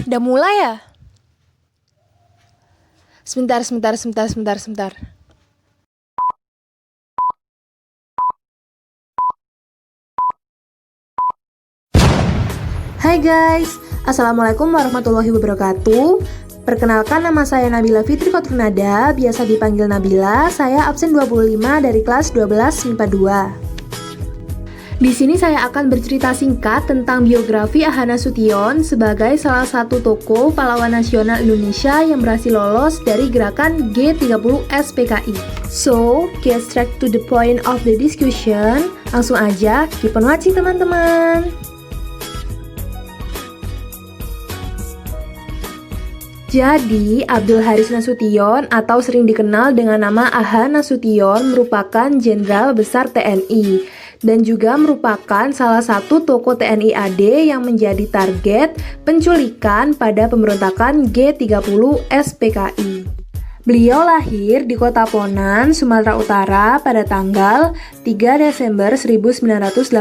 Udah mulai ya? Sebentar. Hai guys, Assalamualaikum warahmatullahi wabarakatuh. Perkenalkan, nama saya Nabila Fitri Kotrunada, biasa dipanggil Nabila. Saya absen 25 dari kelas 12 MIPA 2. Di sini saya akan bercerita singkat tentang biografi Ahana Sution sebagai salah satu tokoh pahlawan nasional Indonesia yang berhasil lolos dari gerakan G30 SPKI. So, get straight to the point of the discussion. Langsung aja, keep on watching teman-teman. Jadi, Abdul Haris Nasution atau sering dikenal dengan nama Ahana Sution merupakan Jenderal Besar TNI dan juga merupakan salah satu tokoh TNI AD yang menjadi target penculikan pada pemberontakan G30 SPKI. Beliau lahir di Kota Ponan, Sumatera Utara pada tanggal 3 Desember 1918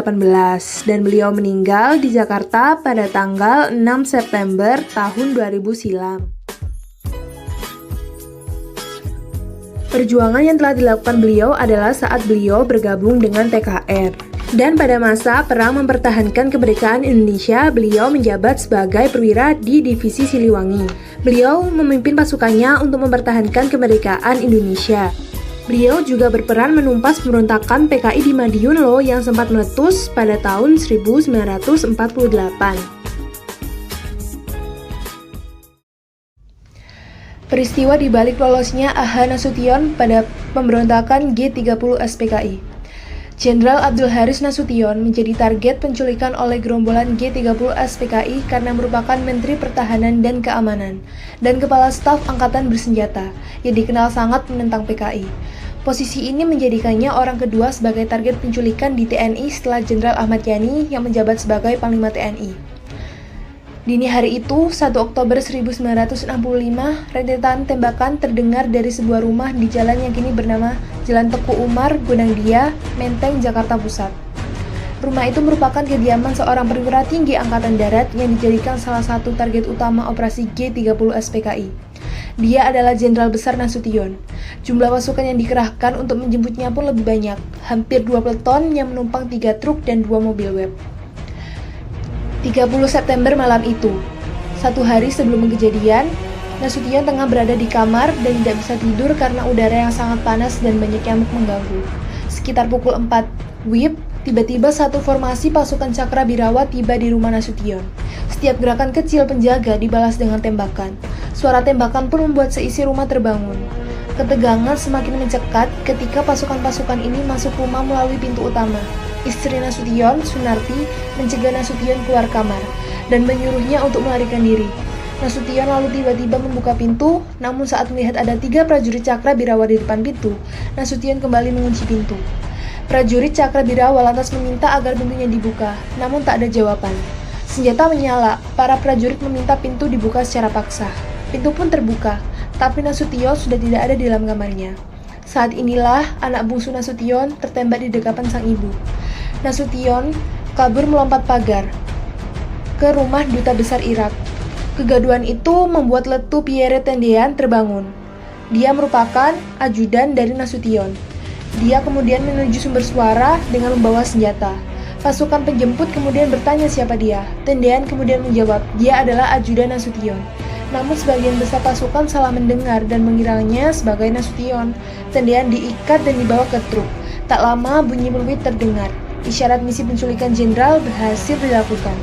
dan beliau meninggal di Jakarta pada tanggal 6 September tahun 2000 silam. Perjuangan yang telah dilakukan beliau adalah saat beliau bergabung dengan TKR. Dan pada masa Perang Mempertahankan Kemerdekaan Indonesia, beliau menjabat sebagai perwira di Divisi Siliwangi. Beliau memimpin pasukannya untuk mempertahankan kemerdekaan Indonesia. Beliau juga berperan menumpas pemberontakan PKI di Madiun loh yang sempat meletus pada tahun 1948. Peristiwa di balik lolosnya Ahana Sution pada pemberontakan G30 SPKI. Jenderal Abdul Haris Nasution menjadi target penculikan oleh gerombolan G30 SPKI karena merupakan Menteri Pertahanan dan Keamanan dan Kepala Staf Angkatan Bersenjata yang dikenal sangat menentang PKI. Posisi ini menjadikannya orang kedua sebagai target penculikan di TNI setelah Jenderal Ahmad Yani yang menjabat sebagai Panglima TNI. Dini hari itu, 1 Oktober 1965, rentetan tembakan terdengar dari sebuah rumah di jalan yang kini bernama Jalan Teku Umar, Gondang Dia, Menteng, Jakarta Pusat. Rumah itu merupakan kediaman seorang perwira tinggi Angkatan Darat yang dijadikan salah satu target utama operasi G30 SPKI. Dia adalah Jenderal Besar Nasution. Jumlah pasukan yang dikerahkan untuk menjemputnya pun lebih banyak, hampir 2 peleton yang menumpang 3 truk dan 2 mobil web. 30 September malam itu, 1 hari sebelum kejadian, Nasution tengah berada di kamar dan tidak bisa tidur karena udara yang sangat panas dan banyak nyamuk mengganggu. Sekitar pukul 4 WIB, tiba-tiba satu formasi pasukan Cakrabirawa tiba di rumah Nasution. Setiap gerakan kecil penjaga dibalas dengan tembakan. Suara tembakan pun membuat seisi rumah terbangun. Ketegangan semakin mencekat ketika pasukan-pasukan ini masuk rumah melalui pintu utama. Istri Nasution, Sunarti, mencegah Nasution keluar kamar dan menyuruhnya untuk melarikan diri. Nasution lalu tiba-tiba membuka pintu, namun saat melihat ada 3 prajurit Cakrabirawa di depan pintu, Nasution kembali mengunci pintu. Prajurit Cakrabirawa lantas meminta agar pintunya dibuka, namun tak ada jawaban. Senjata menyala, para prajurit meminta pintu dibuka secara paksa. Pintu pun terbuka, tapi Nasution sudah tidak ada di dalam kamarnya. Saat inilah anak bungsu Nasution tertembak di dekapan sang ibu. Nasution kabur melompat pagar ke rumah Duta Besar Irak. Kegaduhan itu membuat Letu Pierre Tendean terbangun. Dia merupakan ajudan dari Nasution. Dia kemudian menuju sumber suara dengan membawa senjata. Pasukan penjemput kemudian bertanya siapa dia. Tendean kemudian menjawab, dia adalah ajudan Nasution. Namun sebagian besar pasukan salah mendengar dan mengiranya sebagai Nasution. Tendean diikat dan dibawa ke truk. Tak lama bunyi peluit terdengar. Isyarat misi penculikan jenderal berhasil dilakukan.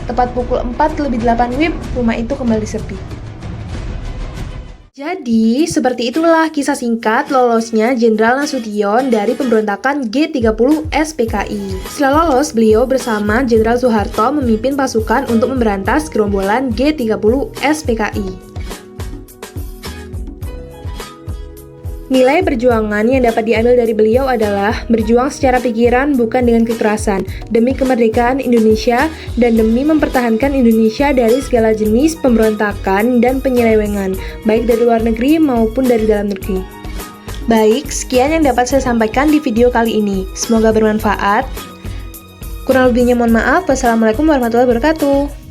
Tepat pukul 4:08 WIB, rumah itu kembali sepi. Jadi, seperti itulah kisah singkat lolosnya Jenderal Nasution dari pemberontakan G30 SPKI. Setelah lolos, beliau bersama Jenderal Soeharto memimpin pasukan untuk memberantas gerombolan G30 SPKI. Nilai perjuangan yang dapat diambil dari beliau adalah berjuang secara pikiran bukan dengan kekerasan, demi kemerdekaan Indonesia dan demi mempertahankan Indonesia dari segala jenis pemberontakan dan penyelewengan, baik dari luar negeri maupun dari dalam negeri. Baik, sekian yang dapat saya sampaikan di video kali ini. Semoga bermanfaat. Kurang lebihnya mohon maaf. Wassalamualaikum warahmatullahi wabarakatuh.